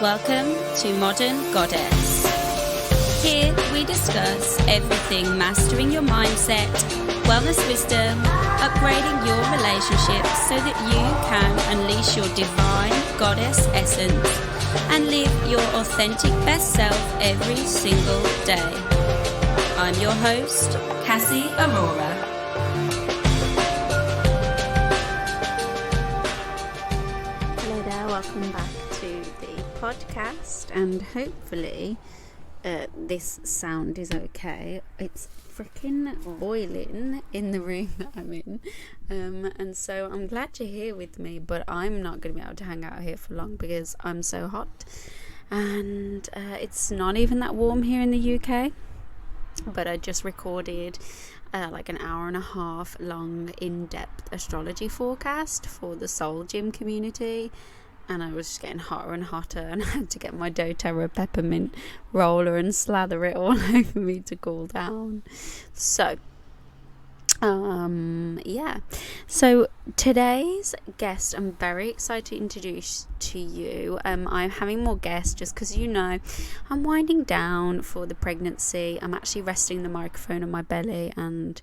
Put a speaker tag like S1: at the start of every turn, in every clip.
S1: Welcome to Modern Goddess. Here we discuss everything mastering your mindset, wellness wisdom, upgrading your relationships so that you can unleash your divine goddess essence and live your authentic best self every single day. I'm your host, Cassie Aurora. Hello there, welcome back to the podcast, and hopefully this sound is okay. It's freaking boiling in the room that I'm in, and so I'm glad you're here with me, but I'm not going to be able to hang out here for long because I'm so hot, and it's not even that warm here in the UK. But I just recorded like an hour and a half long in-depth astrology forecast for the Soul Gym community, and I was just getting hotter and hotter, and I had to get my doTERRA peppermint roller and slather it all over me to cool down. So so today's guest I'm very excited to introduce to you. I'm having more guests just because, you know, I'm winding down for the pregnancy. I'm actually resting the microphone on my belly, and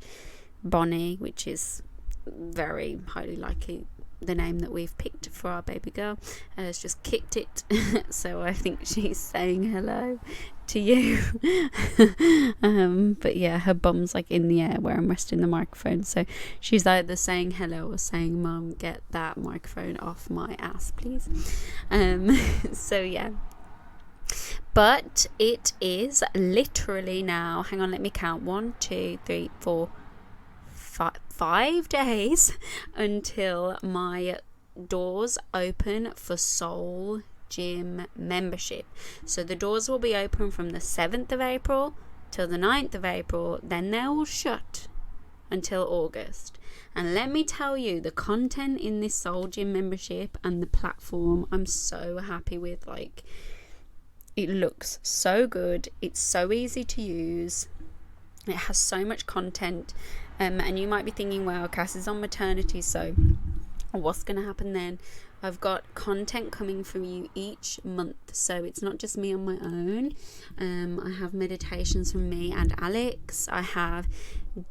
S1: Bonnie, which is very highly likely the name that we've picked for our baby girl, has just kicked it. So I think she's saying hello to you. But yeah, her bum's like in the air where I'm resting the microphone, so she's either saying hello or saying, "Mum, get that microphone off my ass, please." So yeah, but it is literally now, hang on, let me count, 1 2 3 4 5 days until my doors open for Soul Gym membership. So the doors will be open from the 7th of April till the 9th of April, then they will shut until August. And let me tell you, the content in this Soul Gym membership and the platform I'm so happy with. Like, it looks so good, it's so easy to use, it has so much content. And you might be thinking, well, Cass is on maternity, so what's going to happen then? I've got content coming from you each month, so it's not just me on my own. I have meditations from me and Alex. I have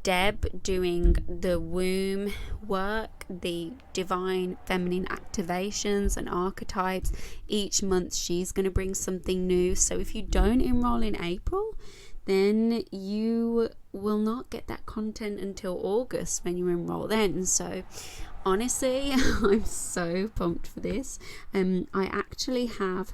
S1: Deb doing the womb work, the divine feminine activations and archetypes. Each month she's going to bring something new. So if you don't enroll in April, then you will not get that content until August when you enroll then. So honestly, I'm so pumped for this. I actually have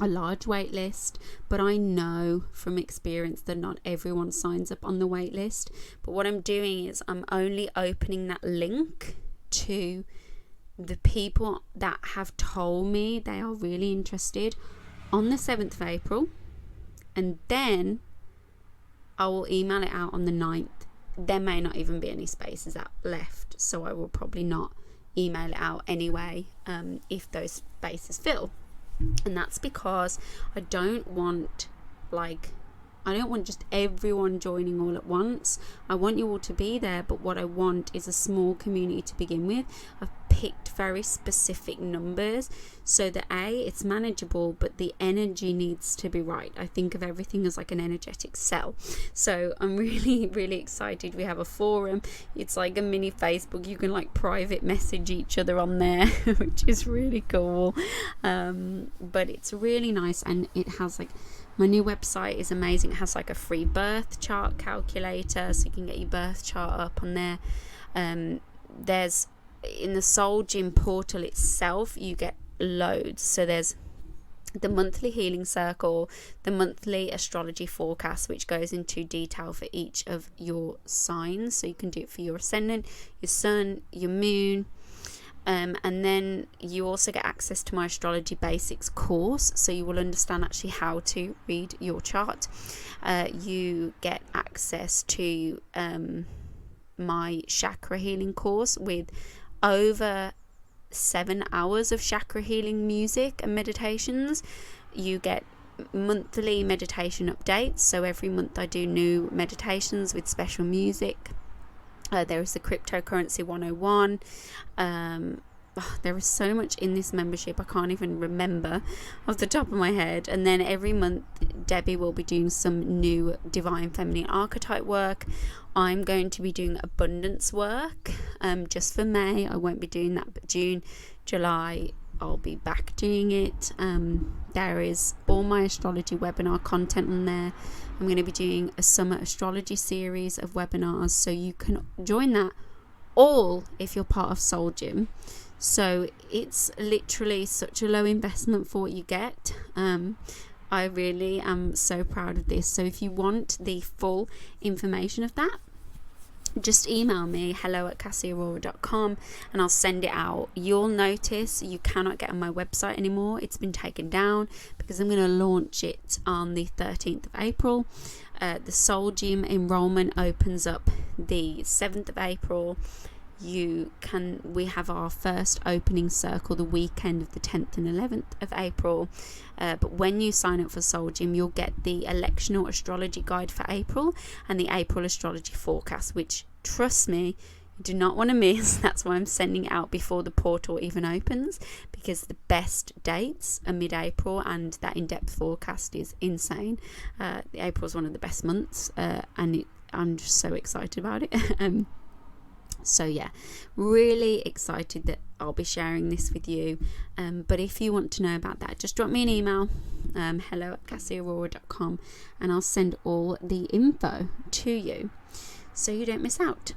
S1: a large wait list, but I know from experience that not everyone signs up on the wait list. But what I'm doing is I'm only opening that link to the people that have told me they are really interested on the 7th of April, and then I will email it out on the 9th. There may not even be any spaces left, so I will probably not email it out anyway if those spaces fill. And that's because I don't want just everyone joining all at once. I want you all to be there, but what I want is a small community to begin with. I've picked very specific numbers so that it's manageable, but the energy needs to be right. I think of everything as like an energetic cell. So I'm really, really excited. We have a forum. It's like a mini Facebook. You can like private message each other on there, which is really cool. But it's really nice, and it has like, my new website is amazing. It has like a free birth chart calculator, so you can get your birth chart up on there. There's, in the Soul Gym portal itself, you get loads. So there's the monthly healing circle, the monthly astrology forecast, which goes into detail for each of your signs. So you can do it for your ascendant, your sun, your moon. And then you also get access to my astrology basics course, so you will understand actually how to read your chart. You get access to my chakra healing course with over 7 hours of chakra healing music and meditations. You get monthly meditation updates, so every month I do new meditations with special music. There is the cryptocurrency 101, there is so much in this membership I can't even remember off the top of my head. And then every month Debbie will be doing some new divine feminine archetype work. I'm going to be doing abundance work just for May. I won't be doing that, but June, July, I'll be back doing it. There is all my astrology webinar content on there. I'm going to be doing a summer astrology series of webinars, so you can join that all if you're part of Soul Gym. So it's literally such a low investment for what you get. I really am so proud of this. So if you want the full information of that, just email me hello@cassieaurora.com and I'll send it out. You'll notice you cannot get on my website anymore. It's been taken down because I'm going to launch it on the 13th of April. The Soul Gym enrollment opens up the 7th of April. We have our first opening circle the weekend of the 10th and 11th of April. But when you sign up for Soul Gym, you'll get the electional astrology guide for April and the April astrology forecast, which, trust me, you do not want to miss. That's why I'm sending it out before the portal even opens, because the best dates are mid-April and that in-depth forecast is insane. April is one of the best months, and I'm just so excited about it. So yeah, really excited that I'll be sharing this with you. But if you want to know about that, just drop me an email, hello@cassieaurora.com, and I'll send all the info to you so you don't miss out.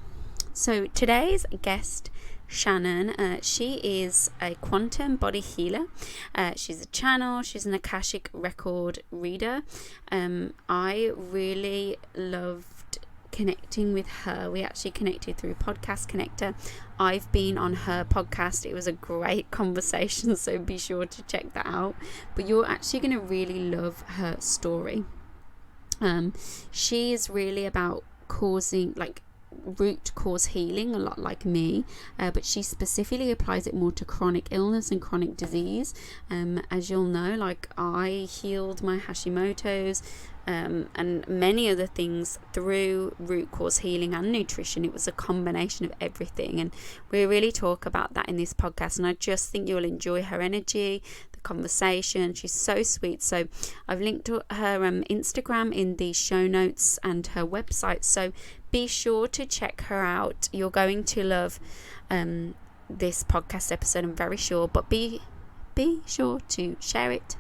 S1: So today's guest, Shannon, she is a quantum body healer. She's a channel. She's an Akashic Record reader. I really loved connecting with her. We actually connected through Podcast Connector. I've been on her podcast. It was a great conversation, so be sure to check that out. But you're actually going to really love her story. She is really about causing, like, root cause healing, a lot like me, but she specifically applies it more to chronic illness and chronic disease. As you'll know, like, I healed my Hashimoto's and many other things through root cause healing and nutrition. It was a combination of everything, and we really talk about that in this podcast, and I just think you'll enjoy her energy, the conversation. She's so sweet. So I've linked to her Instagram in the show notes and her website, so be sure to check her out. You're going to love this podcast episode, I'm very sure, but be sure to share it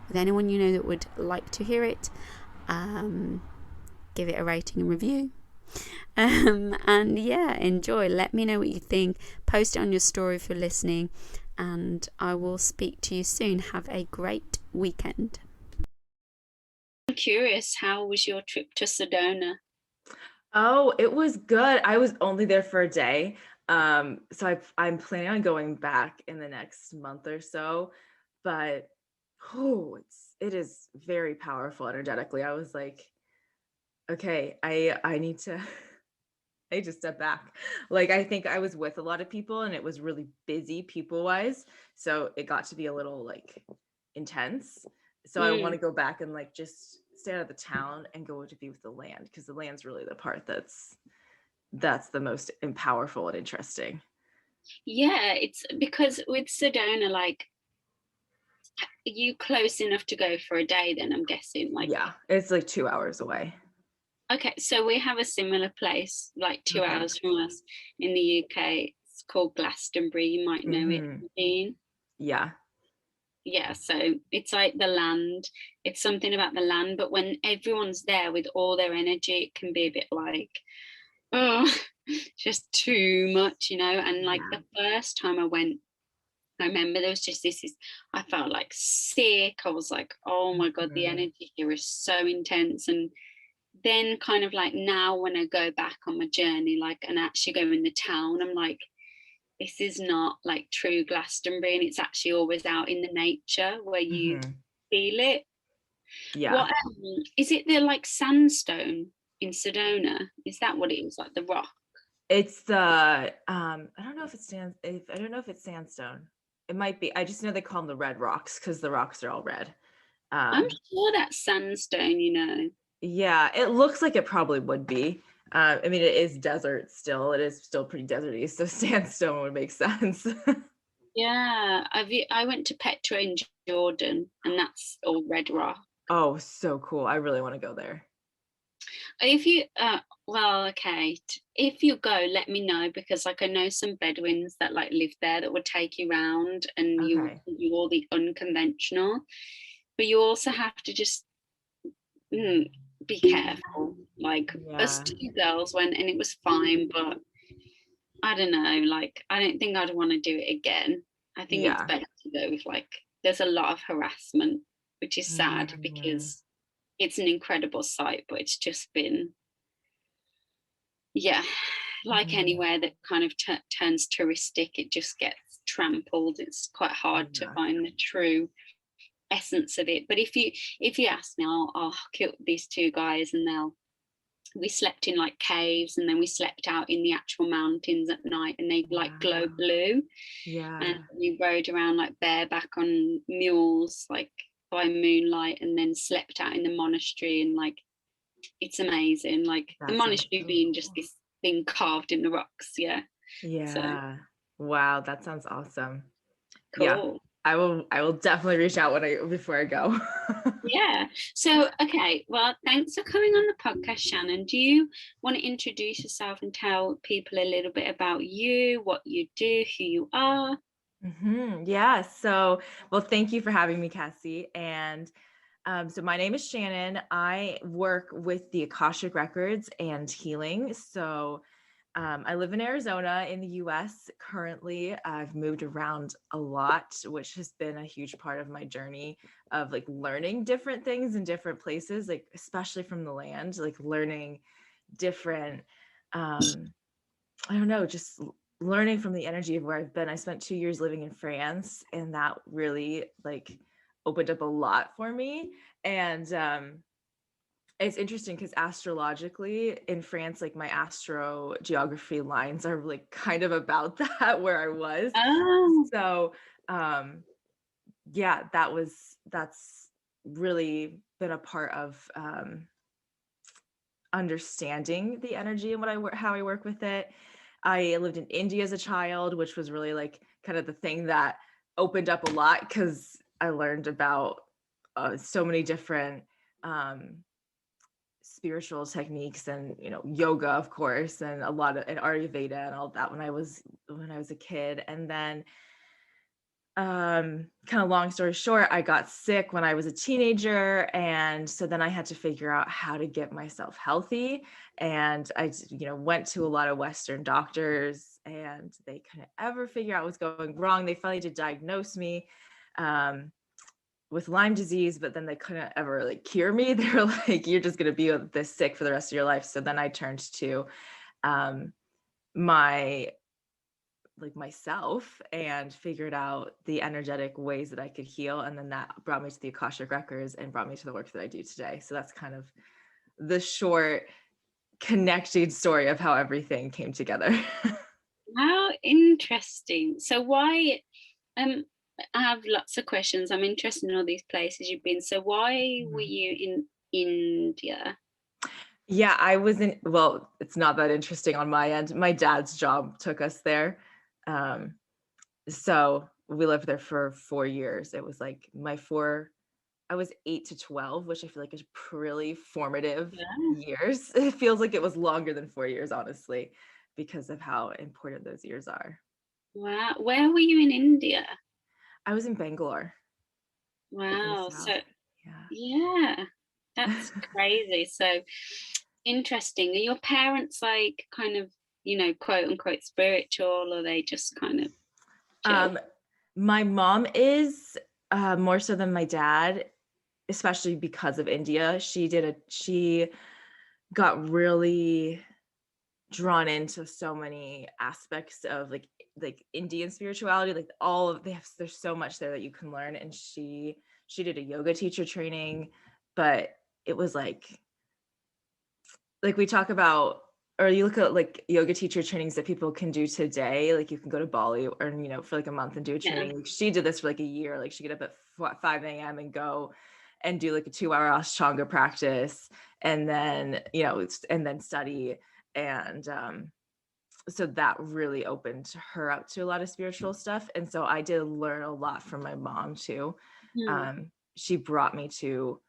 S1: with anyone you know that would like to hear it. Give it a rating and review, and yeah, enjoy. Let me know what you think. Post it on your story if you're listening, and I will speak to you soon. Have a great weekend. I'm curious, how was your trip to Sedona?
S2: Oh, it was good. I was only there for a day. So I'm planning on going back in the next month or so, but it is very powerful energetically. I was like, okay, I need to I need to step back. Like, I think I was with a lot of people and it was really busy people wise. So it got to be a little like intense. So I want to go back and like just stay out of the town and go to be with the land, because the land's really the part that's the most powerful and interesting.
S1: Yeah, it's because with Sedona, like, are you close enough to go for a day then, I'm guessing? Like,
S2: yeah, it's like 2 hours away.
S1: Okay, so we have a similar place, like 2 hours from us in the UK. It's called Glastonbury. You might know it.
S2: Yeah.
S1: Yeah, so it's like the land. It's something about the land, but when everyone's there with all their energy, it can be a bit like, oh, just too much, And like the first time I went, I remember there was just this, I felt like sick. I was like, oh my God, the energy here is so intense. And then kind of like now when I go back on my journey, like, and actually go in the town, I'm like, this is not like true Glastonbury, and it's actually always out in the nature where you feel it.
S2: Yeah.
S1: What is it? The like sandstone in Sedona? Is that what it is? Like the rock?
S2: It's the I don't know if it's sandstone. It might be. I just know they call them the red rocks because the rocks are all red.
S1: I'm sure that's sandstone,
S2: Yeah, it looks like it probably would be. I mean, it is desert still. It is still pretty deserty, so sandstone would make sense.
S1: Yeah, I went to Petra in Jordan, and that's all red rock.
S2: Oh, so cool. I really want to go there.
S1: If you, well, okay, if you go, let me know, because like I know some Bedouins that like live there that would take you round, and you
S2: Okay.
S1: do all the unconventional, but you also have to just be careful. Like us
S2: Yeah.
S1: two girls went and it was fine, but I don't know, like I don't think I'd want to do it again. I think it's
S2: Yeah.
S1: better to go with like there's a lot of harassment, which is sad
S2: Mm,
S1: because it's an incredible site, but it's just been, yeah, like
S2: mm,
S1: anywhere that kind of turns touristic, it just gets trampled. It's quite hard to
S2: yeah.
S1: find the true essence of it. But if you ask me, I'll kill these two guys, and we slept in like caves, and then we slept out in the actual mountains at night, and they like glow
S2: Wow.
S1: blue, and
S2: Yeah.
S1: we rode around like bareback on mules like by moonlight, and then slept out in the monastery, and like it's amazing, like the
S2: That sounds
S1: monastery
S2: so
S1: being just
S2: cool.
S1: this thing carved in the rocks. Yeah, so
S2: Yeah. Wow, that sounds awesome. Yeah.
S1: cool.
S2: I will definitely reach out before I go.
S1: Yeah. So, okay. Well, thanks for coming on the podcast, Shannon. Do you want to introduce yourself and tell people a little bit about you, what you do, who you are?
S2: Yeah. So, well, thank you for having me, Cassie. And so my name is Shannon. I work with the Akashic Records and healing. So I live in Arizona in the US currently. I've moved around a lot, which has been a huge part of my journey of like learning different things in different places, like especially from the land, like learning different, I don't know, just learning from the energy of where I've been. I spent 2 years living in France, and that really like opened up a lot for me. And it's interesting because astrologically in France, like my astro geography lines are like kind of about that where I was.
S1: Oh,
S2: So yeah, that's really been a part of understanding the energy and how I work with it. I lived in India as a child, which was really like kind of the thing that opened up a lot because I learned about so many different um, spiritual techniques and yoga, of course, and a lot of and Ayurveda and all that when I was a kid. And then kind of long story short, I got sick when I was a teenager, and so then I had to figure out how to get myself healthy. And I went to a lot of Western doctors, and they couldn't ever figure out what's going wrong. They finally did diagnose me um, with Lyme disease, but then they couldn't ever like cure me. They were like, you're just going to be this sick for the rest of your life. So then I turned to um, my like myself and figured out the energetic ways that I could heal. And then that brought me to the Akashic Records and brought me to the work that I do today. So that's kind of the short connecting story of how everything came together.
S1: how interesting. So why um I have lots of questions. I'm interested in all these places you've been. So why were
S2: Mhm.
S1: you in India?
S2: Yeah, well, it's not that interesting on my end. My dad's job took us there. Um, so we lived there for 4 years. It was like I was 8 to 12, which I feel like is really formative
S1: Yeah.
S2: years. It feels like it was longer than 4 years, honestly, because of how important those years are.
S1: Wow. Where were you in India?
S2: I was in Bangalore in the
S1: Wow.
S2: south.
S1: So yeah, that's crazy. So interesting. Are your parents like kind of, quote unquote spiritual, or they just kind of chill?
S2: Um, my mom is more so than my dad, especially because of India. She got really drawn into so many aspects of like Indian spirituality, like there's so much there that you can learn. And she did a yoga teacher training, but it was like we talk about, or you look at like yoga teacher trainings that people can do today, like you can go to Bali or for like a month and do a
S1: Yeah.
S2: training. Like she did this for like a year. Like she get up at 5 a.m. and go and do like a 2 hour Ashtanga practice, and then and then study And so that really opened her up to a lot of spiritual stuff. And so I did learn a lot from my mom too.
S1: Hmm.
S2: She brought me to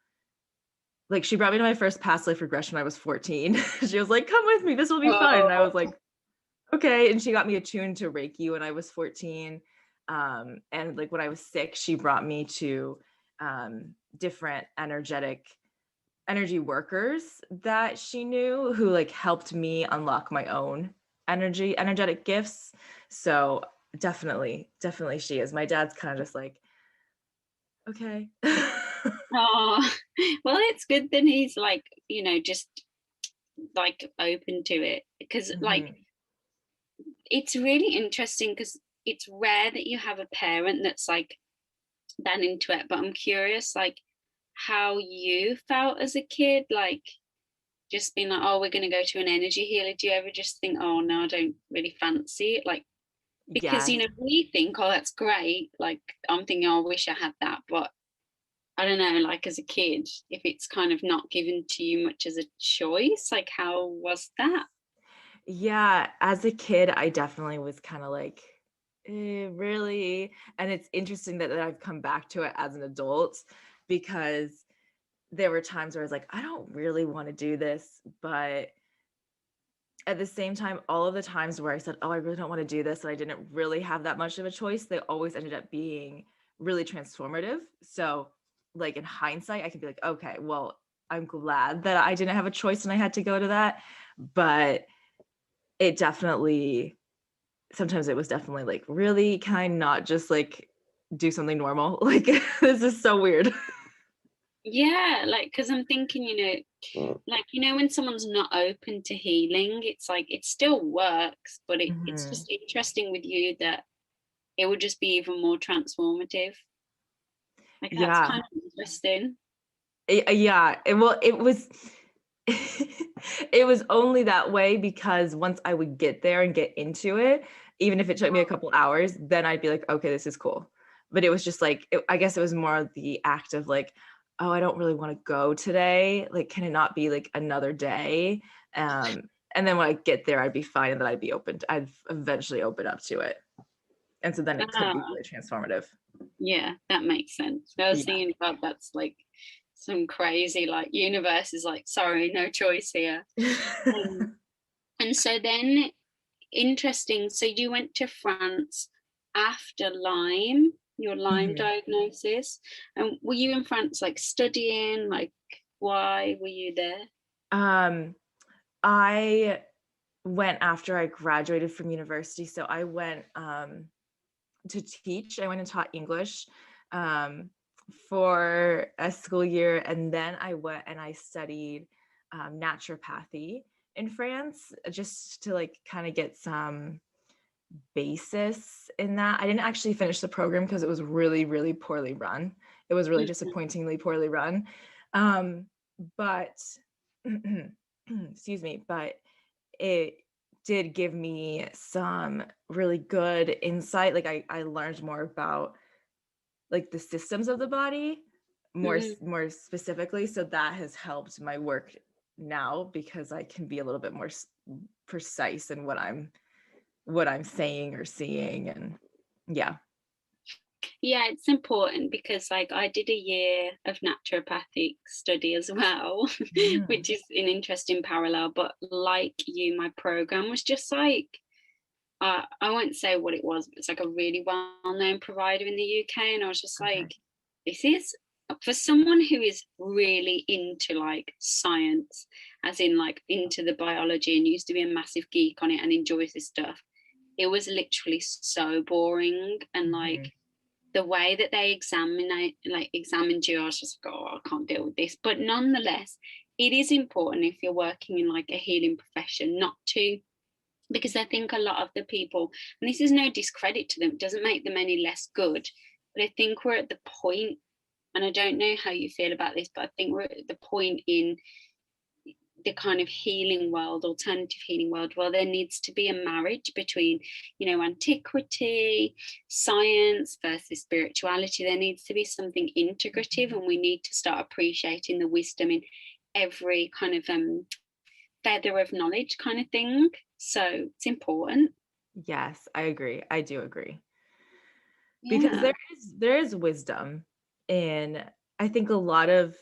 S2: my first past life regression when I was 14. She was like, come with me, this will be fun. And I
S1: Oh,
S2: was like, okay. And she got me attuned to Reiki when I was 14. And like when I was sick, she brought me to different energy workers that she knew who like helped me unlock my own energetic gifts. So definitely she is. My dad's kind of just like, okay.
S1: oh. Well, it's good that he's like, just like open to it, because like
S2: Mhm.
S1: it's really interesting, because it's rare that you have a parent that's like that into it. But I'm curious, like, how you felt as a kid, like just being like, oh, we're going to go to an energy healer. Do you ever just think, oh no, I don't really fancy it? Like, because
S2: Yes.
S1: we think, oh, that's great. Like, I'm thinking, oh, I wish I had that. But I don't know, like as a kid, if it's kind of not given to you much as a choice, like how was that?
S2: Yeah, as a kid, I definitely was kind of like, really? And it's interesting that I've come back to it as an adult, because there were times where I was like, I don't really want to do this. But at the same time, all of the times where I said, oh, I really don't want to do this, and I didn't really have that much of a choice, they always ended up being really transformative. So, like in hindsight, I can be like, okay, well, I'm glad that I didn't have a choice and I had to go to that. But it definitely, sometimes it was definitely like, really, can I not just like do something normal? Like, this is so weird.
S1: Yeah, like because I'm thinking, like when someone's not open to healing, it's like it still works, but it's
S2: Mhm.
S1: just interesting with you that it would just be even more transformative. Like that's
S2: Yeah.
S1: kind of interesting.
S2: Yeah. It was it was only that way because once I would get there and get into it, even if it took me a couple hours, then I'd be like, okay, this is cool. But it was just like, I guess it was more the act of like, oh, I don't really want to go today. Like, can it not be like another day? And then when I get there, I'd be fine, and then I'd eventually open up to it. And so then it could be
S1: Ah,
S2: really transformative.
S1: yeah, that makes sense. I was
S2: Yeah.
S1: thinking about that's like some crazy like universe is like, sorry, no choice here. Um, and so then interesting. So you went to France after Lyme, your Lyme
S2: Mhm.
S1: diagnosis. And were you in France like studying? Like, why were you there?
S2: Um, I went after I graduated from university. So I went to teach. I went and taught English um, for a school year. And then I went and I studied naturopathy in France, just to like kind of get some basis in that. I didn't actually finish the program because it was really, really poorly run. It was really
S1: Mhm.
S2: disappointingly poorly run. Um, but excuse me, but it did give me some really good insight. Like I learned more about like the systems of the body
S1: Mhm.
S2: more specifically. So that has helped my work now because I can be a little bit more precise in what I'm saying or seeing. And yeah.
S1: Yeah, it's important because like I did a year of naturopathic study as well,
S2: Mhm.
S1: which is an interesting parallel. But like you, my program was just like I won't say what it was, but it's like a really well-known provider in the UK, and I was just
S2: Okay.
S1: like, this is for someone who is really into like science, as in like into the biology and used to be a massive geek on it and enjoys this stuff. It was literally so boring, and like
S2: Mhm.
S1: the way that they examined you, I was just like, oh, I can't deal with this. But nonetheless, it is important if you're working in like a healing profession not to, because I think a lot of the people, and this is no discredit to them, it doesn't make them any less good, but I think we're at the point, and I don't know how you feel about this, but I think we're at the point in the kind of healing world, alternative healing world, where there needs to be a marriage between, antiquity, science versus spirituality. There needs to be something integrative,
S2: Mhm.
S1: and we need to start appreciating the wisdom in every kind of feather of knowledge kind of thing. So it's important.
S2: Yes, I agree. I do agree. Because
S1: Yeah.
S2: there is wisdom in, I think, a lot of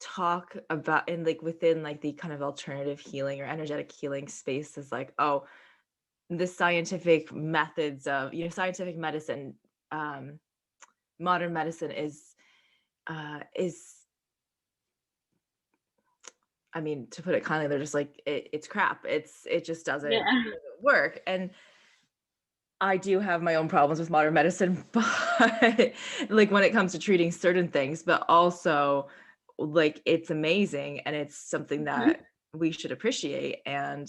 S2: talk about in like within like the kind of alternative healing or energetic healing space is like, oh, the scientific methods of, scientific medicine, um modern medicine is, I mean, to put it kindly, they're just like, it's crap. It just doesn't
S1: Yeah.
S2: work. And I do have my own problems with modern medicine, but like when it comes to treating certain things, but also like it's amazing and it's something
S1: Mhm.
S2: that we should appreciate. And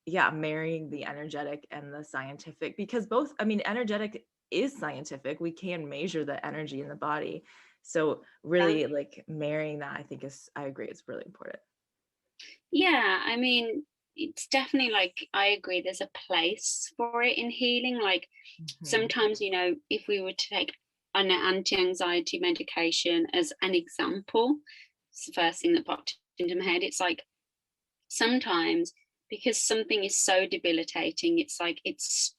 S2: yeah, marrying the energetic and the scientific, because both, I mean, energetic is scientific. We can measure the energy in the body. So
S1: Yeah.
S2: really like marrying that, I think I agree, it's really important.
S1: Yeah, I mean, it's definitely like I agree there's a place for it in healing. Like
S2: Mhm.
S1: sometimes, if we were to take an anti-anxiety medication as an example, it's the first thing that popped into my head. It's like sometimes because something is so debilitating, it's like it's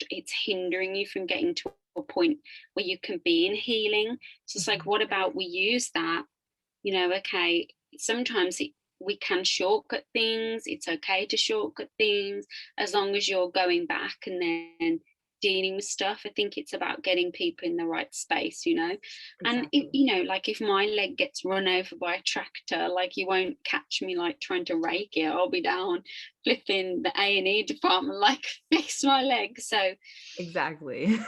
S1: hindering you from getting to a point where you can be in healing. So it's like,
S2: Mhm.
S1: what about we use that, okay, sometimes we can shortcut things. It's okay to shortcut things as long as you're going back and then dealing with stuff. I think it's about getting people in the right space. And if,
S2: Exactly.
S1: like if my leg gets run over by a tractor, like you won't catch me like trying to rake it. I'll be down flipping the A&E department, like fix my leg. So
S2: Exactly.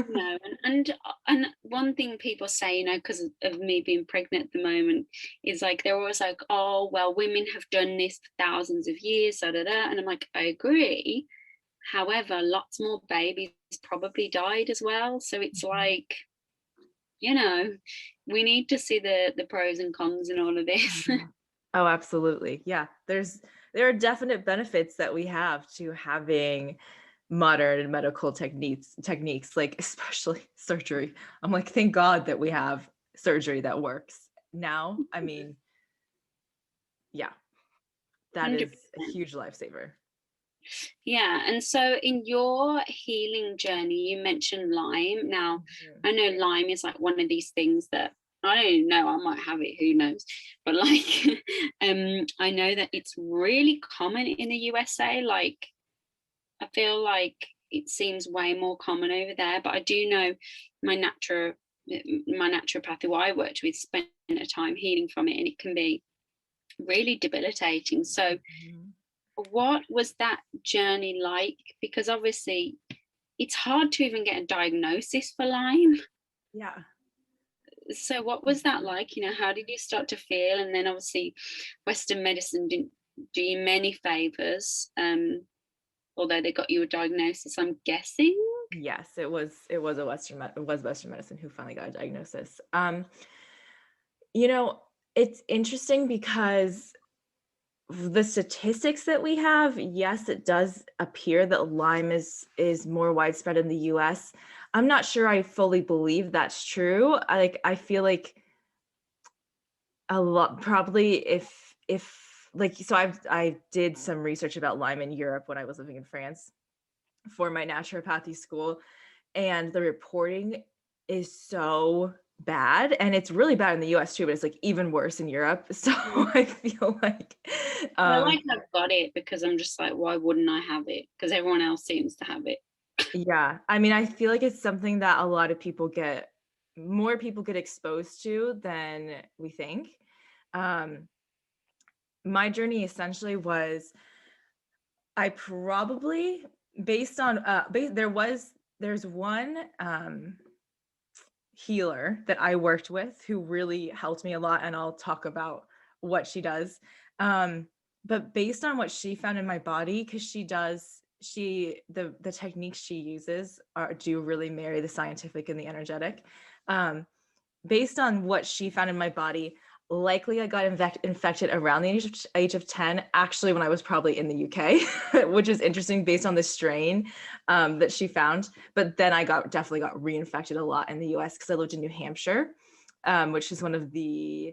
S1: no, and one thing people say, because of me being pregnant at the moment, is like they're always like, oh, well, women have done this for thousands of years, da da da, and I'm like, I agree. However, lots more babies probably died as well, so it's like, you know, we need to see the pros and cons in all of this.
S2: Yeah. Oh, absolutely. Yeah. There are definite benefits that we have to having modern medical techniques, like especially surgery. I'm like, thank God that we have surgery that works now. I mean, yeah, that is a
S1: 100%.
S2: huge lifesaver.
S1: Yeah, and so in your healing journey, you mentioned Lyme. Now,
S2: Mhm.
S1: I know Lyme is like one of these things that I don't even know, I might have it, who knows? But like, I know that it's really common in the USA. Like, I feel like it seems way more common over there. But I do know my my naturopath who I worked with spent a time healing from it, and it can be really debilitating. So
S2: Mhm.
S1: what was that journey like? Because obviously it's hard to even get a diagnosis for Lyme.
S2: Yeah.
S1: So what was that like? How did you start to feel? And then obviously Western medicine didn't do you many favors, although they got you a diagnosis, I'm guessing.
S2: Yes, it was Western medicine who finally got a diagnosis. You know, it's interesting because the statistics that we have, yes, it does appear that Lyme is more widespread in the US. I'm not sure I fully believe that's true. I feel like a lot, probably, if like, so I did some research about Lyme in Europe when I was living in France for my naturopathy school, and the reporting is so bad, and it's really bad in the US too, but it's like even worse in Europe. So
S1: Mm.
S2: I feel like
S1: I feel
S2: um
S1: like I've got it because I'm just like, why wouldn't I have it? Because everyone else seems to have it.
S2: yeah, I mean, I feel like it's something that a lot of people get more people get exposed to than we think. um my journey essentially was, I probably, based on there's one healer that I worked with who really helped me a lot, and I'll talk about what she does. Um, but based on what she found in my body, because the techniques she uses do really marry the scientific and the energetic. Um, Based on what she found in my body, likely I got infected around the age of 10, actually, when I was probably in the UK, which is interesting based on the strain that she found. But then I definitely got reinfected a lot in the US because I lived in New Hampshire, which is one of the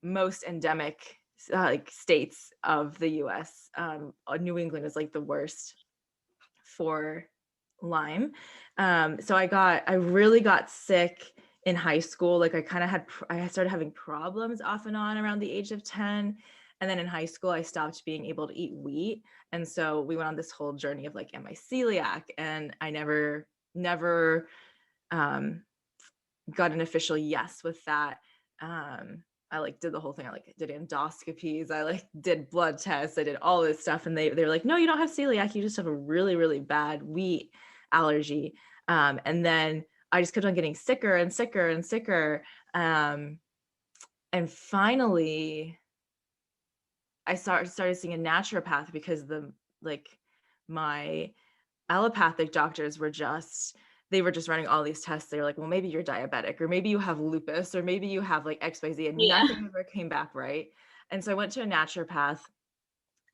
S2: most endemic like states of the US. New England is like the worst for Lyme. So I really got sick in high school. Like I started having problems off and on around the age of 10. And then in high school, I stopped being able to eat wheat. And so we went on this whole journey of like, am I celiac? And I never um, got an official yes with that. I like did the whole thing. I like did endoscopies. I like did blood tests. I did all this stuff. And they were like, no, you don't have celiac. You just have a really, really bad wheat allergy. And then I just kept on getting sicker and sicker and sicker. And finally I started seeing a naturopath because my allopathic doctors were just running all these tests. They were like, well, maybe you're diabetic, or maybe you have lupus, or maybe you have like XYZ, and
S1: Yeah.
S2: nothing ever came back right. And so I went to a naturopath,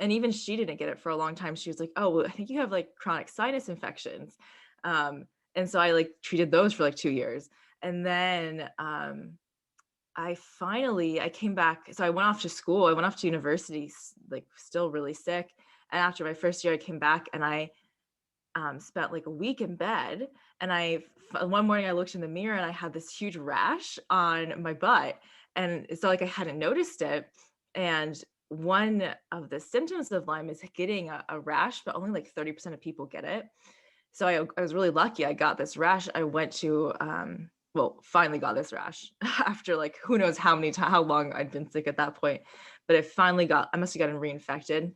S2: and even she didn't get it for a long time. She was like, oh, well, I think you have like chronic sinus infections. And so I like treated those for like 2 years. And then I came back. So I went off to school. I went off to university, like still really sick. And after my first year, I came back and I spent like a week in bed. And one morning I looked in the mirror and I had this huge rash on my butt. And so like I hadn't noticed it. And one of the symptoms of Lyme is getting a rash, but only like 30% of people get it. So I was really lucky. I got this rash. I went to, finally got this rash after like, who knows how long I'd been sick at that point. But I must have gotten reinfected,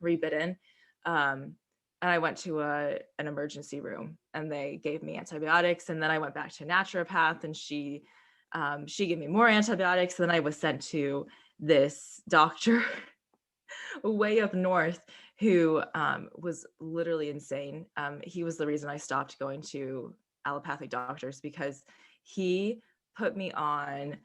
S2: rebitten. And I went to an emergency room and they gave me antibiotics. And then I went back to a naturopath and she gave me more antibiotics. And then I was sent to this doctor way up north who was literally insane. He was the reason I stopped going to allopathic doctors because he put me on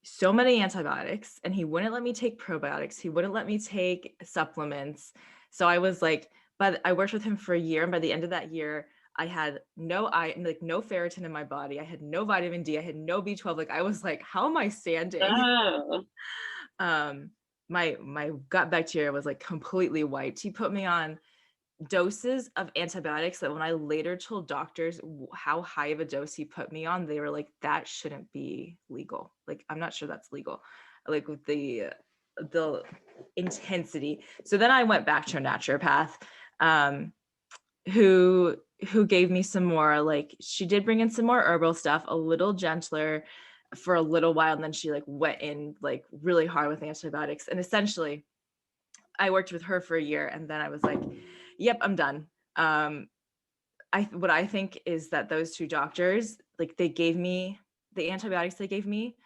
S2: so many antibiotics and he wouldn't let me take probiotics. He wouldn't let me take supplements. So I was like, but I worked with him for a year. And by the end of that year, I had no ferritin in my body. I had no vitamin D. I had no B12. Like I was like, how am I standing?
S1: Oh.
S2: My gut bacteria was like completely wiped. He put me on doses of antibiotics that when I later told doctors how high of a dose he put me on, they were like, that shouldn't be legal. Like, I'm not sure that's legal. Like with the intensity. So then I went back to a naturopath, who gave me some more, like she did bring in some more herbal stuff, a little gentler for a little while. And then she like went in like really hard with antibiotics. And essentially I worked with her for a year and then I was like, yep, I'm done. What I think is that those two doctors, like they gave me the antibiotics they gave me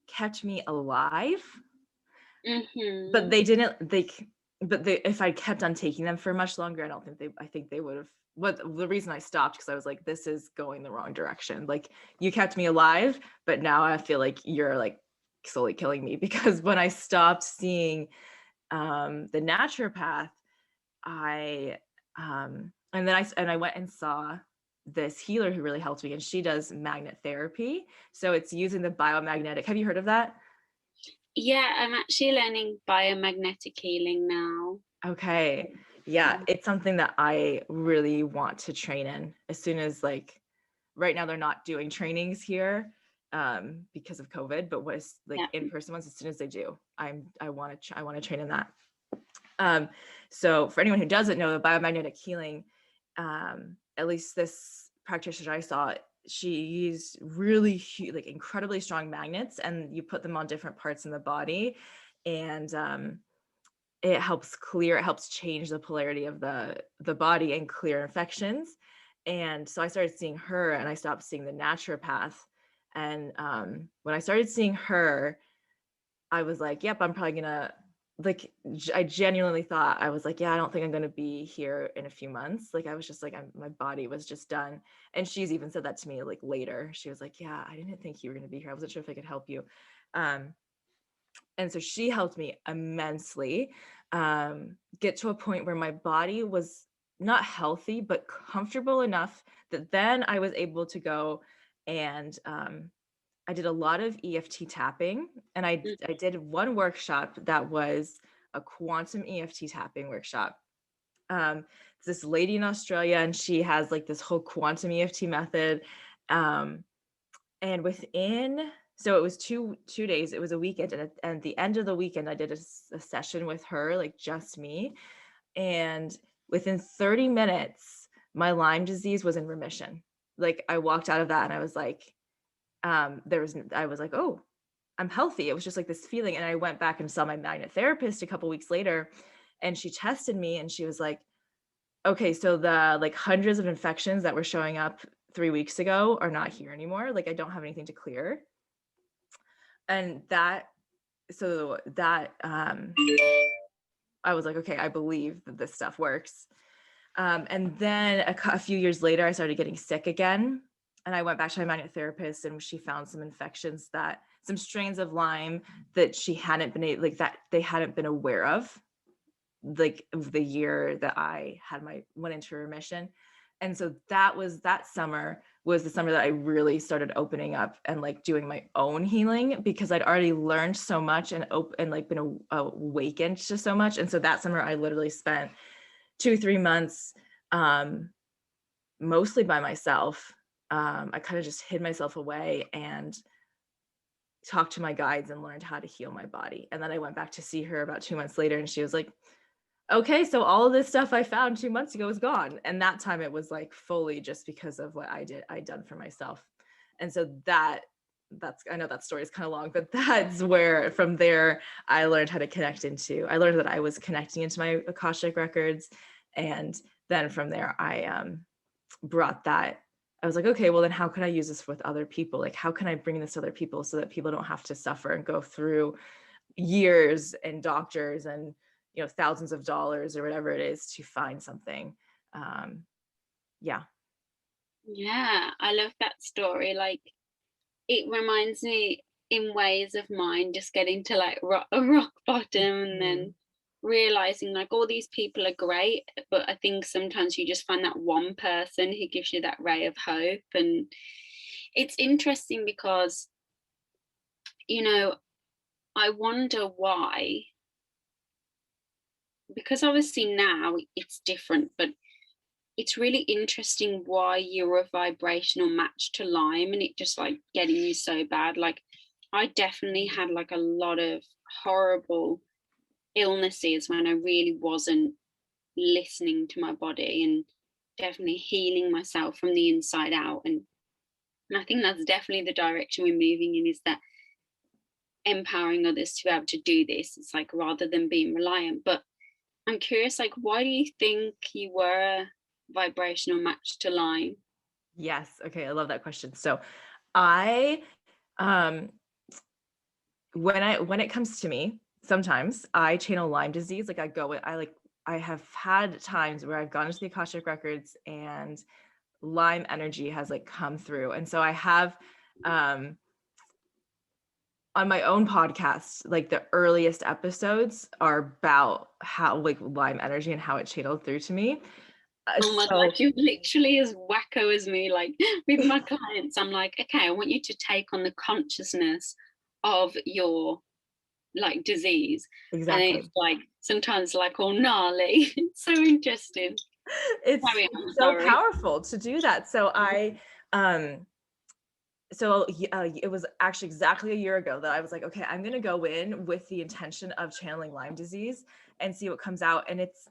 S2: kept me alive, but they didn't, if I kept on taking them for much longer, I think they would have, the reason I stopped, because I was like, this is going the wrong direction. Like you kept me alive, but now I feel like you're like slowly killing me, because when I stopped seeing the naturopath, I went and saw this healer who really helped me, and she does magnet therapy. So it's using the biomagnetic. Have you heard of that?
S1: Yeah, I'm actually learning biomagnetic healing now.
S2: Okay. Yeah, it's something that I really want to train in as soon as, like, right now they're not doing trainings here because of COVID, but was like in-person ones, as soon as they do, I want to train in that. So for anyone who doesn't know, the biomagnetic healing, at least this practitioner I saw, she used really like incredibly strong magnets, and you put them on different parts in the body, and it helps change the polarity of the body and clear infections. And so I started seeing her, and I stopped seeing the naturopath. And when I started seeing her, I was like, yep, I'm probably gonna, like, I genuinely thought, I was like, yeah, I don't think I'm gonna be here in a few months. Like, I was just like, my body was just done. And she's even said that to me like later. She was like, yeah, I didn't think you were gonna be here. I wasn't sure if I could help you. And so she helped me immensely get to a point where my body was not healthy, but comfortable enough that then I was able to go and I did a lot of EFT tapping, and I did one workshop that was a quantum EFT tapping workshop. It's this lady in Australia, and she has like this whole quantum EFT method. And within, so it was two days, it was a weekend, and at the end of the weekend I did a session with her, like just me, and within 30 minutes my Lyme disease was in remission. Like I walked out of that and I was like, I was like, oh, I'm healthy. It was just like this feeling. And I went back and saw my magnet therapist a couple weeks later, and she tested me and she was like, okay, so the like hundreds of infections that were showing up 3 weeks ago are not here anymore. Like I don't have anything to clear. And that, so that, I was like, okay, I believe that this stuff works. And then a few years later, I started getting sick again. And I went back to my magnet therapist, and she found some infections, that some strains of Lyme that she hadn't been like that they hadn't been aware of, like the year that I had went into remission. And so that summer was the summer that I really started opening up and like doing my own healing, because I'd already learned so much and like been awakened to so much. And so that summer I literally spent 2-3 months mostly by myself. I kind of just hid myself away and talked to my guides and learned how to heal my body. And then I went back to see her about 2 months later, and she was like, okay, so all of this stuff I found 2 months ago is gone. And that time it was like fully just because of what I'd done for myself. And so that's, I know that story is kind of long, but that's where from there I learned how to I learned that I was connecting into my Akashic records. And then from there I brought that. I was like, okay, well then how can I use this with other people? Like, how can I bring this to other people so that people don't have to suffer and go through years and doctors and, thousands of dollars or whatever it is to find something. Yeah.
S1: Yeah, I love that story. Like, it reminds me in ways of mine just getting to like a rock bottom, and then realizing like all these people are great, but I think sometimes you just find that one person who gives you that ray of hope. And it's interesting because, I wonder why, because obviously now it's different, but it's really interesting why you're a vibrational match to Lyme and it just like getting you so bad. Like I definitely had like a lot of horrible illnesses when I really wasn't listening to my body and definitely healing myself from the inside out. And I think that's definitely the direction we're moving in, is that empowering others to be able to do this. It's like rather than being reliant. But I'm curious, like, why do you think you were a vibrational match to Lyme?
S2: Yes. Okay. I love that question. So I, when it comes to me, sometimes I channel Lyme disease. Like I have had times where I've gone into the Akashic records and Lyme energy has like come through. And so I have, on my own podcast, like the earliest episodes are about how like Lyme energy and how it channeled through to me.
S1: Oh my gosh, you're literally as wacko as me. Like with my clients, I'm like, okay, I want you to take on the consciousness of your like disease.
S2: Exactly.
S1: And it's like sometimes like all gnarly. It's so interesting.
S2: It's so powerful to do that. So it was actually exactly a year ago that I was like, okay, I'm going to go in with the intention of channeling Lyme disease and see what comes out. And it's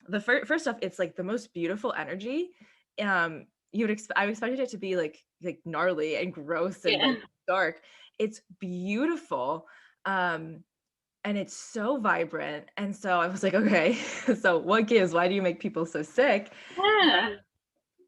S2: the first off, it's like the most beautiful energy. I expected it to be like gnarly and gross and like dark. It's beautiful. And it's so vibrant. And so I was like, okay, so what gives? Why do you make people so sick?
S1: Yeah.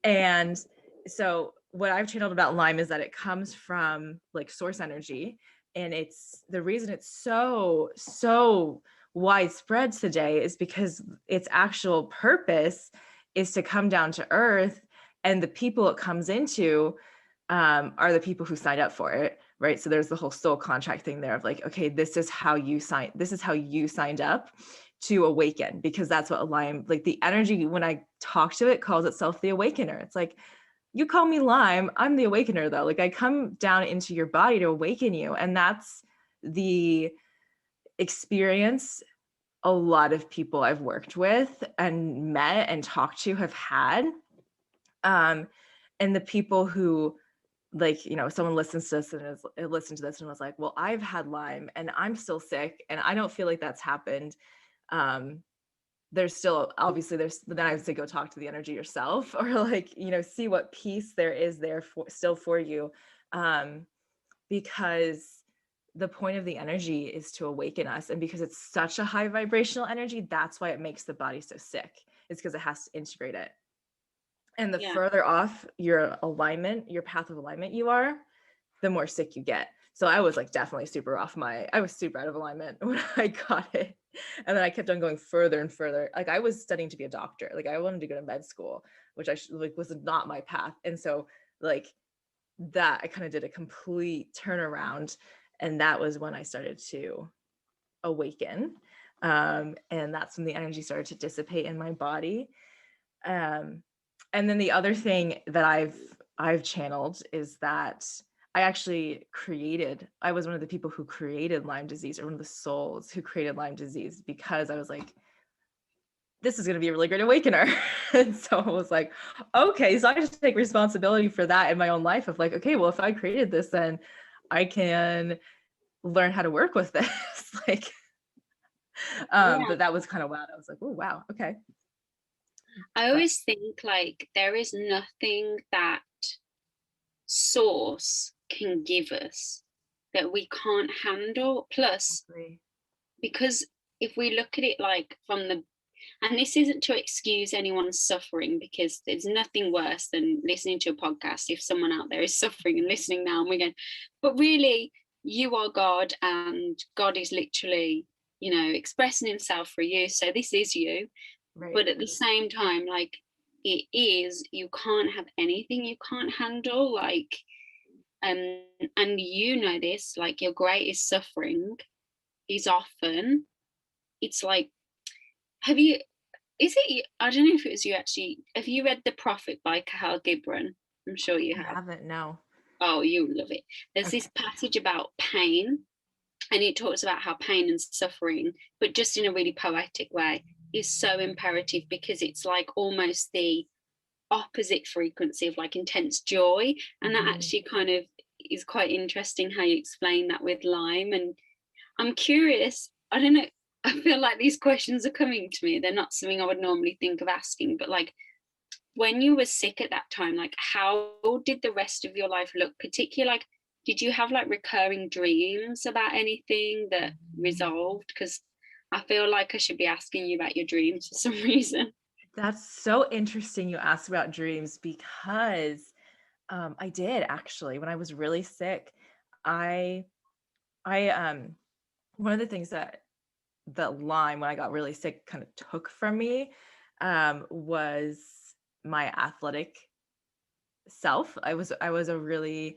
S2: And so what I've channeled about Lyme is that it comes from like source energy. And it's the reason it's so widespread today is because its actual purpose is to come down to earth, and the people it comes into are the people who signed up for it, right? So there's the whole soul contract thing there of like, okay, this is how you signed up to awaken, because that's what Lyme, like the energy, when I talk to it, calls itself the awakener. It's like, you call me Lyme, I'm the awakener though. Like I come down into your body to awaken you. And that's the experience a lot of people I've worked with and met and talked to have had. And the people who, like, you know, someone listens to this and listened to this and was like, well, I've had Lyme and I'm still sick and I don't feel like that's happened. There's still, obviously there's, then I would say go talk to the energy yourself, or like, you know, see what peace there is there for still for you. Because the point of the energy is to awaken us. And because it's such a high vibrational energy, that's why it makes the body so sick. It's because it has to integrate it. And the
S3: Yeah.
S2: further off your alignment, your path of alignment you are, the more sick you get. So I was like definitely super off I was super out of alignment when I got it. And then I kept on going further and further. Like I was studying to be a doctor. Like I wanted to go to med school, which like was not my path. And so like that I kind of did a complete turnaround. And that was when I started to awaken. And that's when the energy started to dissipate in my body. And then the other thing that I've channeled is that I was one of the people who created Lyme disease, or one of the souls who created Lyme disease, because I was like, this is going to be a really great awakener. And so I was like, okay, so I just take responsibility for that in my own life of like, okay, well, if I created this, then I can learn how to work with this. Like, but that was kind of wild. I was like, oh, wow. Okay.
S3: I always think like there is nothing that source can give us that we can't handle. Plus, because if we look at it like from the, and this isn't to excuse anyone's suffering, because there's nothing worse than listening to a podcast if someone out there is suffering and listening now and we're going, but really you are God and God is literally, you know, expressing himself for you, so this is you. Right. But at the same time, like, it is, you can't have anything you can't handle, like, and you know this, like your greatest suffering is often, it's like, have you, is it, I don't know if it was you actually, have you read The Prophet by Cahill Gibran? I'm sure you have.
S2: I haven't, no.
S3: Oh, you love it. There's this passage about pain, and it talks about how pain and suffering, but just in a really poetic way, is so imperative, because it's like almost the opposite frequency of like intense joy. And that actually kind of is quite interesting how you explain that with Lyme. And I'm curious, I don't know, I feel like these questions are coming to me. They're not something I would normally think of asking, but like, when you were sick at that time, like how did the rest of your life look? Particularly, like, did you have like recurring dreams about anything that resolved? Because I feel like I should be asking you about your dreams for some reason.
S2: That's so interesting you asked about dreams, because I did actually, when I was really sick, I one of the things that Lyme, when I got really sick, kind of took from me was my athletic self. I was a really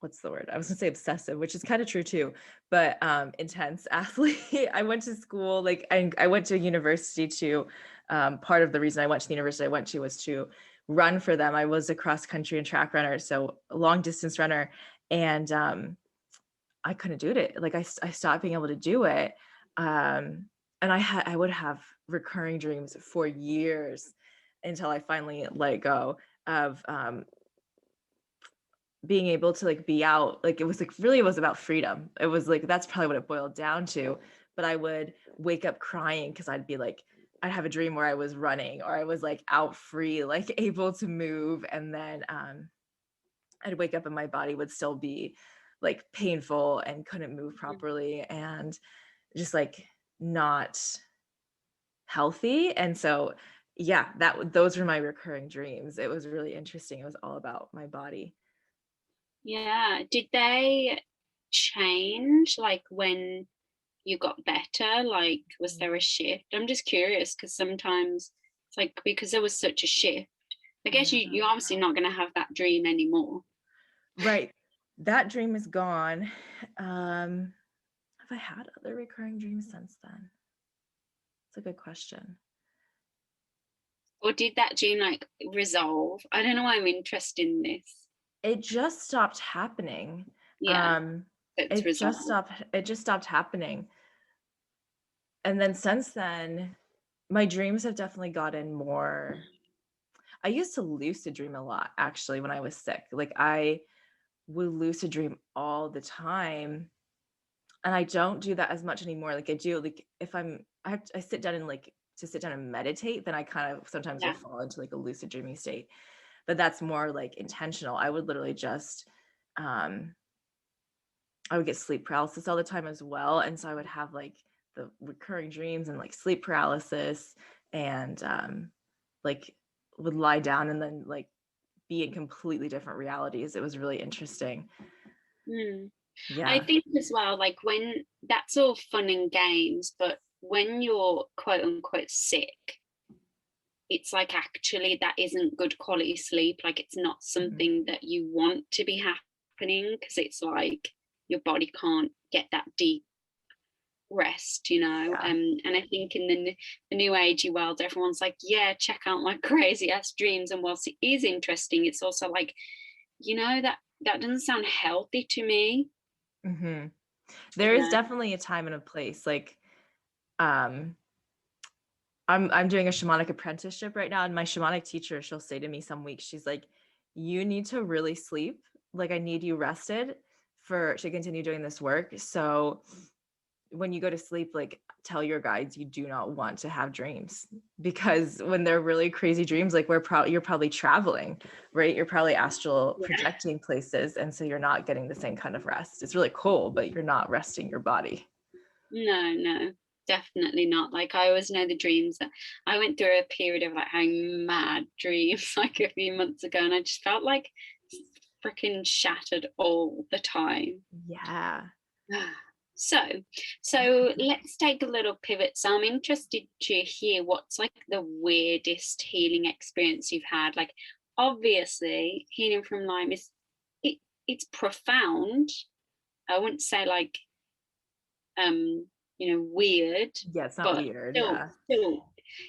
S2: what's the word? I was gonna say obsessive, which is kind of true too, but intense athlete. I went to school, like I went to university to, part of the reason I went to the university I went to was to run for them. I was a cross country and track runner, so a long distance runner. And I couldn't do it. Like I stopped being able to do it. And I would have recurring dreams for years until I finally let go of being able to like be out. Like it was like, really, it was about freedom. It was like, that's probably what it boiled down to. But I would wake up crying because I'd have a dream where I was running, or I was like out free, like able to move. And then I'd wake up and my body would still be like painful and couldn't move properly and just like not healthy. And so, yeah, those were my recurring dreams. It was really interesting. It was all about my body.
S3: Yeah. Did they change like when you got better? Like, was there a shift? I'm just curious, because sometimes it's like, because there was such a shift, I guess you're obviously not going to have that dream anymore.
S2: Right. That dream is gone. Have I had other recurring dreams since then? It's a good question.
S3: Or did that dream like resolve? I don't know why I'm interested in this.
S2: It just stopped happening.
S3: Yeah, it's resolved.
S2: It just stopped happening. And then since then, my dreams have definitely gotten more. I used to lucid dream a lot actually when I was sick. Like I would lucid dream all the time. And I don't do that as much anymore. Like I do, like if I sit down and like to sit down and meditate, then I kind of sometimes will
S3: Yeah.
S2: fall into like a lucid dreaming state. But that's more like intentional. I would literally just um I would get sleep paralysis all the time as well. And so I would have like the recurring dreams and like sleep paralysis and like would lie down and then like be in completely different realities. It was really interesting.
S3: Mm. I
S2: Yeah.
S3: think as well, like when that's all fun and games, but when you're quote unquote sick, it's like actually that isn't good quality sleep. Like it's not something that you want to be happening because it's like your body can't get that deep rest, you know.
S2: Yeah.
S3: And I think in the new agey world, everyone's like, yeah, check out my crazy ass dreams. And whilst it is interesting, it's also like, you know, that doesn't sound healthy to me.
S2: Mm-hmm. There is definitely a time and a place. Like I'm doing a shamanic apprenticeship right now, and my shamanic teacher, she'll say to me some weeks, she's like, you need to really sleep. Like I need you rested to continue doing this work. So when you go to sleep, like tell your guides you do not want to have dreams, because when they're really crazy dreams, like you're probably traveling, right? You're probably astral projecting places, and so you're not getting the same kind of rest. It's really cool, but you're not resting your body.
S3: No, definitely not. Like I always know the dreams that I went through a period of like having mad dreams like a few months ago, and I just felt like freaking shattered all the time.
S2: Yeah.
S3: So let's take a little pivot. So I'm interested to hear what's like the weirdest healing experience you've had. Like obviously healing from Lyme it's profound. I wouldn't say like weird,
S2: Yeah, it's not
S3: but
S2: weird.
S3: still,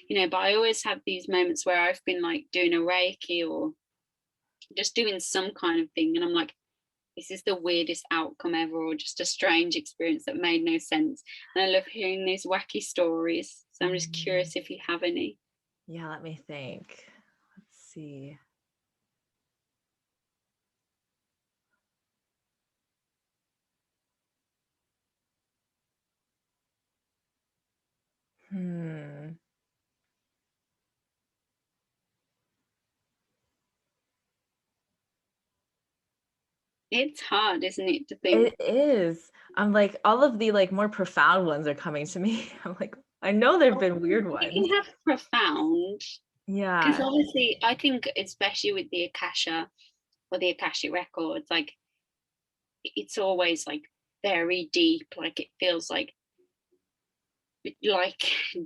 S2: Yeah.
S3: but I always have these moments where I've been like doing a Reiki or just doing some kind of thing, and I'm like, this is the weirdest outcome ever, or just a strange experience that made no sense. And I love hearing these wacky stories. So I'm just curious if you have any.
S2: Yeah, let me think. Let's see.
S3: It's hard, isn't it, to think?
S2: It is. I'm like, all of the like more profound ones are coming to me. I'm like, I know there've been weird
S3: You
S2: ones.
S3: can have profound, because
S2: Yeah.
S3: obviously I think especially with the Akasha or the Akashic Records, like it's always like very deep. Like it feels like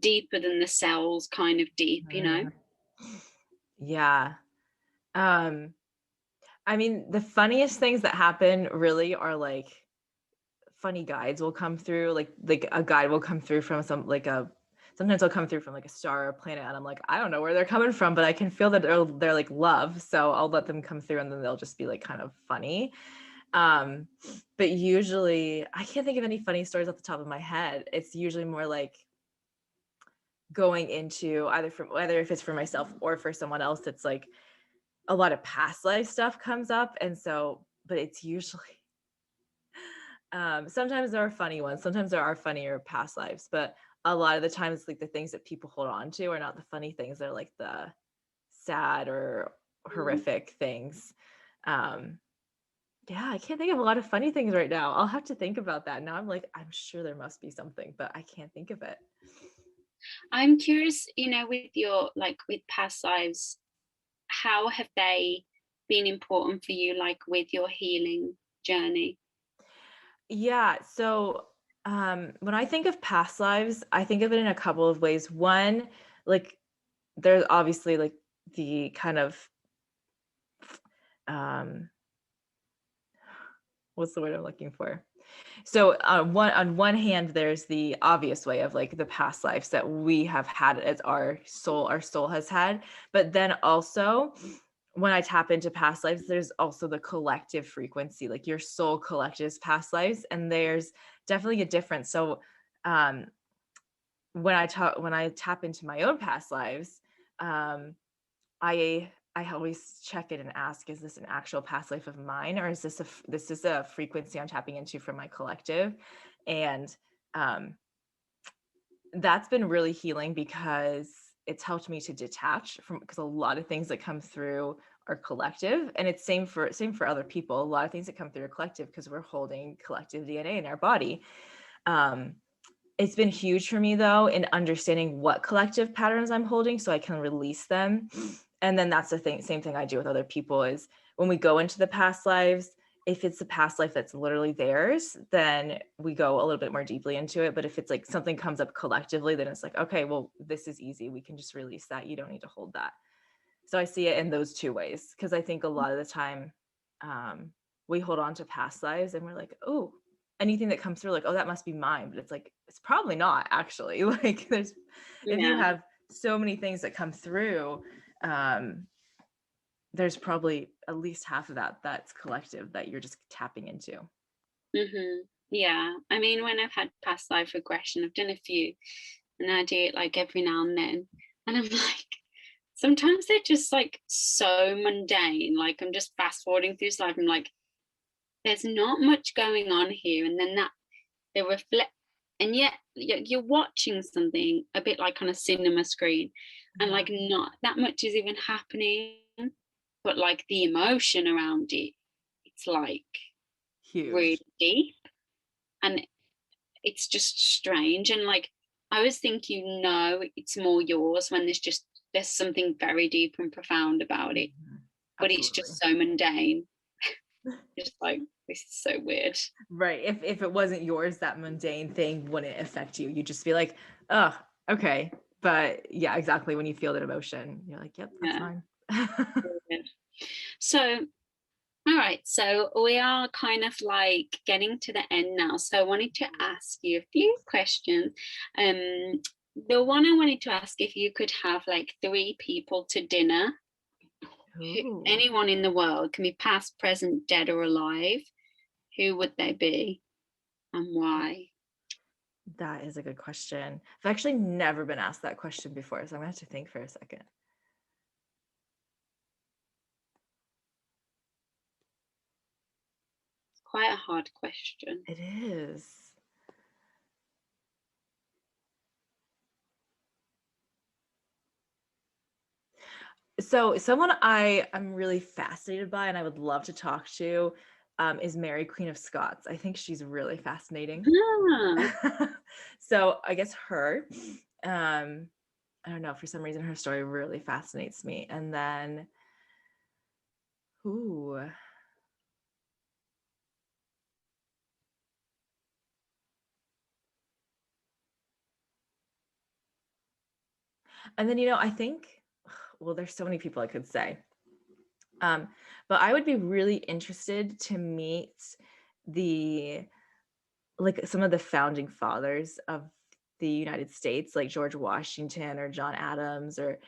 S3: deeper than the cells kind of deep, you know.
S2: Yeah. I mean, the funniest things that happen really are like funny guides will come through, like a guide will come through from sometimes they'll come through from like a star or a planet, and I'm like, I don't know where they're coming from, but I can feel that they're like love, so I'll let them come through, and then they'll just be like kind of funny. But usually I can't think of any funny stories off the top of my head. It's usually more like going into whether if it's for myself or for someone else, it's like a lot of past life stuff comes up, and so but it's usually sometimes there are funny ones, sometimes there are funnier past lives, but a lot of the times like the things that people hold on to are not the funny things, they're like the sad or horrific things. Yeah, I can't think of a lot of funny things right now. I'll have to think about that. Now I'm like, I'm sure there must be something, but I can't think of it.
S3: I'm curious, with your like with past lives, how have they been important for you, like with your healing journey?
S2: Yeah, so when I think of past lives, I think of it in a couple of ways. One, like there's obviously like the kind of um what's the word I'm looking for? So on one hand, there's the obvious way of like the past lives that we have had as our soul has had. But then also when I tap into past lives, there's also the collective frequency, like your soul collectives past lives. And there's definitely a difference. So when I tap into my own past lives, I always check it and ask, is this an actual past life of mine, or is this is a frequency I'm tapping into from my collective? And that's been really healing because it's helped me to detach from, because a lot of things that come through are collective, and it's same for other people. A lot of things that come through are collective because we're holding collective DNA in our body. It's been huge for me though in understanding what collective patterns I'm holding so I can release them. And then that's the same thing I do with other people is when we go into the past lives, if it's the past life that's literally theirs, then we go a little bit more deeply into it. But if it's like something comes up collectively, then it's like, okay, well, this is easy. We can just release that. You don't need to hold that. So I see it in those two ways. Cause I think a lot of the time we hold on to past lives and we're like, oh, anything that comes through, like, oh, that must be mine. But it's like, it's probably not actually. Like if you have so many things that come through, there's probably at least half of that's collective that you're just tapping into.
S3: Mm-hmm. Yeah. I mean, when I've had past life regression, I've done a few and I do it like every now and then. And I'm like, sometimes they're just like so mundane. Like I'm just fast forwarding through life. I'm like, there's not much going on here. And then they reflect, and yet you're watching something a bit like on a cinema screen, and like not that much is even happening, but like the emotion around it, it's like
S2: huge,
S3: really deep, and it's just strange. And like I always think, it's more yours when there's something very deep and profound about it. But it's just so mundane. Just like, this is so weird.
S2: Right. If it wasn't yours, that mundane thing wouldn't affect you. You'd just be like, oh, okay. But yeah, exactly. When you feel that emotion, you're like, yep, that's fine.
S3: So, all right. So we are kind of like getting to the end now. So I wanted to ask you a few questions. The one I wanted to ask, if you could have like 3 people to dinner, anyone in the world, can be past, present, dead or alive, who would they be and why?
S2: That is a good question. I've actually never been asked that question before, so I'm gonna have to think for a second.
S3: It's quite a hard question.
S2: It is. So someone I'm really fascinated by and I would love to talk to is Mary, Queen of Scots. I think she's really fascinating. So I guess her, I don't know, for some reason her story really fascinates me. And then, and then, I think, well, there's so many people I could say. But I would be really interested to meet some of the founding fathers of the United States, like George Washington or John Adams or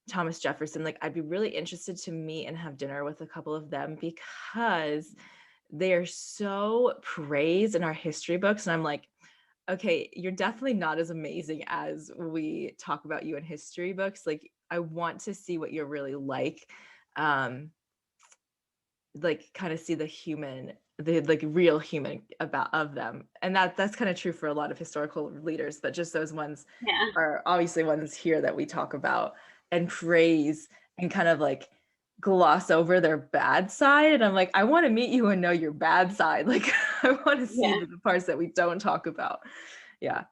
S2: Thomas Jefferson. Like I'd be really interested to meet and have dinner with a couple of them because they are so praised in our history books. And I'm like, okay, you're definitely not as amazing as we talk about you in history books. Like I want to see what you're really like kind of see the like real human of them. And that's kind of true for a lot of historical leaders, but just those ones are obviously ones here that we talk about and praise and kind of like gloss over their bad side. And I'm like, I want to meet you and know your bad side. Like I want to see the parts that we don't talk about. Yeah.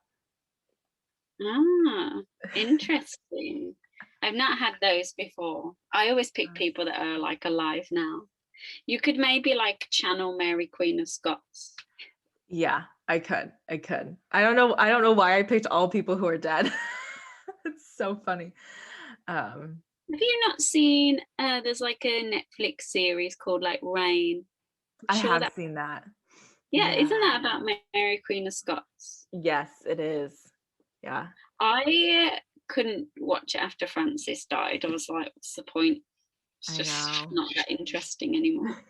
S3: Interesting. I've not had those before. I always pick people that are like alive now. You could maybe like channel Mary, Queen of Scots.
S2: Yeah, I could. I don't know why I picked all people who are dead. It's so funny.
S3: Have you not seen there's like a Netflix series called like Rain?
S2: I have seen that.
S3: Yeah, isn't that about Mary Queen of Scots?
S2: Yes, it is. Yeah.
S3: I couldn't watch it after Francis died. I was like, what's the point? It's just not that interesting anymore.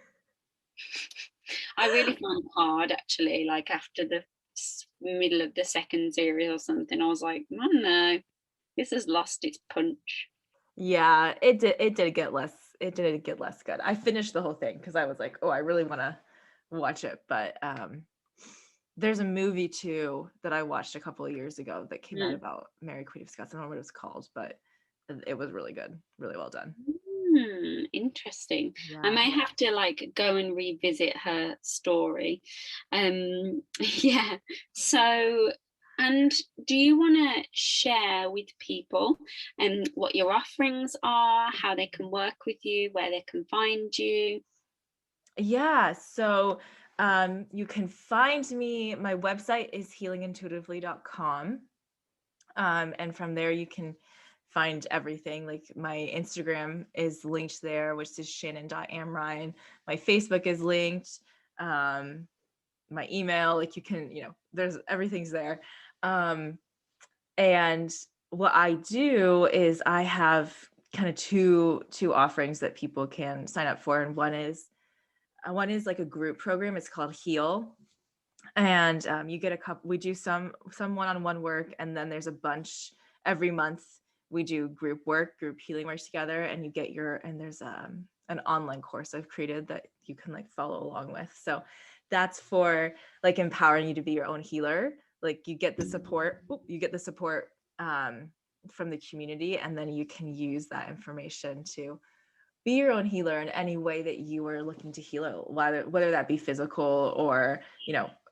S3: I really found it hard, actually, like after the middle of the second series or something. I was like, I don't know, this has lost its punch.
S2: Yeah, it did get less good. I finished the whole thing because I was like, oh, I really want to watch it. But there's a movie too that I watched a couple of years ago that came out about Mary Queen of Scots. I don't know what it was called, but it was really good, really well done.
S3: Interesting.
S2: Yeah.
S3: I may have to like go and revisit her story. Yeah. So, and do you want to share with people what your offerings are, how they can work with you, where they can find you?
S2: Yeah, so you can find me. My website is healingintuitively.com. And from there you can find everything. Like my Instagram is linked there, which is Shannon.Amrein. My Facebook is linked. My email, like you can, there's everything's there. And what I do is I have kind of two offerings that people can sign up for. And one is like a group program. It's called Heal. And you get we do some one-on-one work, and then there's a bunch every month. We do group healing work together, and you get and there's an online course I've created that you can like follow along with. So that's for like empowering you to be your own healer. Like you get the support from the community, and then you can use that information to be your own healer in any way that you are looking to heal it, whether that be physical or,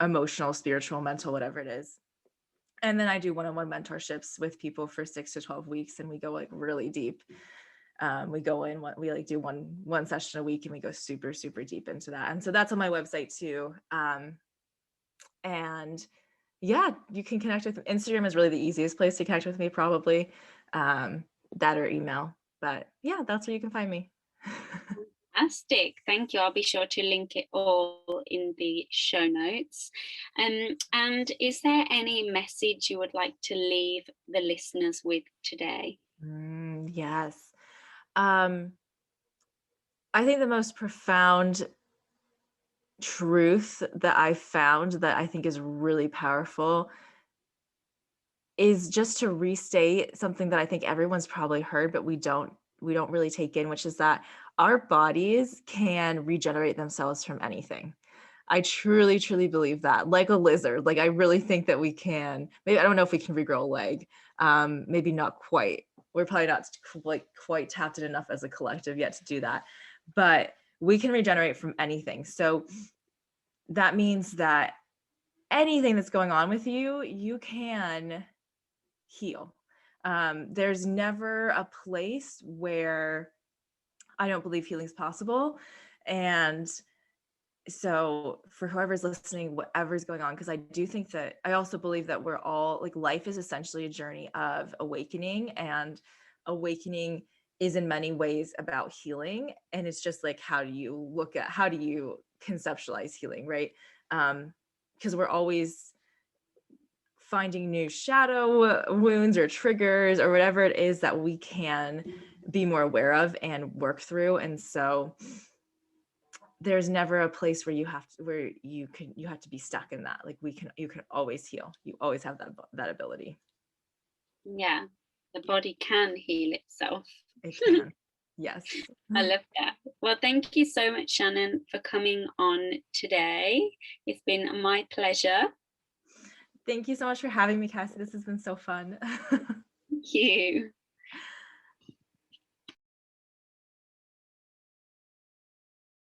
S2: emotional, spiritual, mental, whatever it is. And then I do one-on-one mentorships with people for 6 to 12 weeks, and we go like really deep. We go in, we like do one session a week, and we go super, super deep into that. And so that's on my website too. And yeah, you can connect with Instagram is really the easiest place to connect with me, probably, that or email. But yeah, that's where you can find me.
S3: Fantastic. Thank you. I'll be sure to link it all in the show notes. And is there any message you would like to leave the listeners with today?
S2: Yes. I think the most profound truth that I found that I think is really powerful is just to restate something that I think everyone's probably heard, but we don't really take in, which is that our bodies can regenerate themselves from anything. I truly, truly believe that, like a lizard. Like I really think that we can. Maybe I don't know if we can regrow a leg. Maybe not quite. We're probably not like quite tapped in enough as a collective yet to do that. But we can regenerate from anything. So that means that anything that's going on with you, you can heal. There's never a place where I don't believe healing is possible. And so for whoever's listening, whatever's going on, because I do think that I also believe that we're all like, life is essentially a journey of awakening, and awakening is in many ways about healing. And it's just like, how do you conceptualize healing, right? Because we're always finding new shadow wounds or triggers or whatever it is that we can be more aware of and work through. And so there's never a place where you have to be stuck in that. Like you can always heal. You always have that ability.
S3: Yeah, the body can heal itself.
S2: It can. Yes.
S3: I love that. Well, thank you so much, Shannon, for coming on today. It's been my pleasure.
S2: Thank you so much for having me, Cassie. This has been so fun.
S3: Thank you.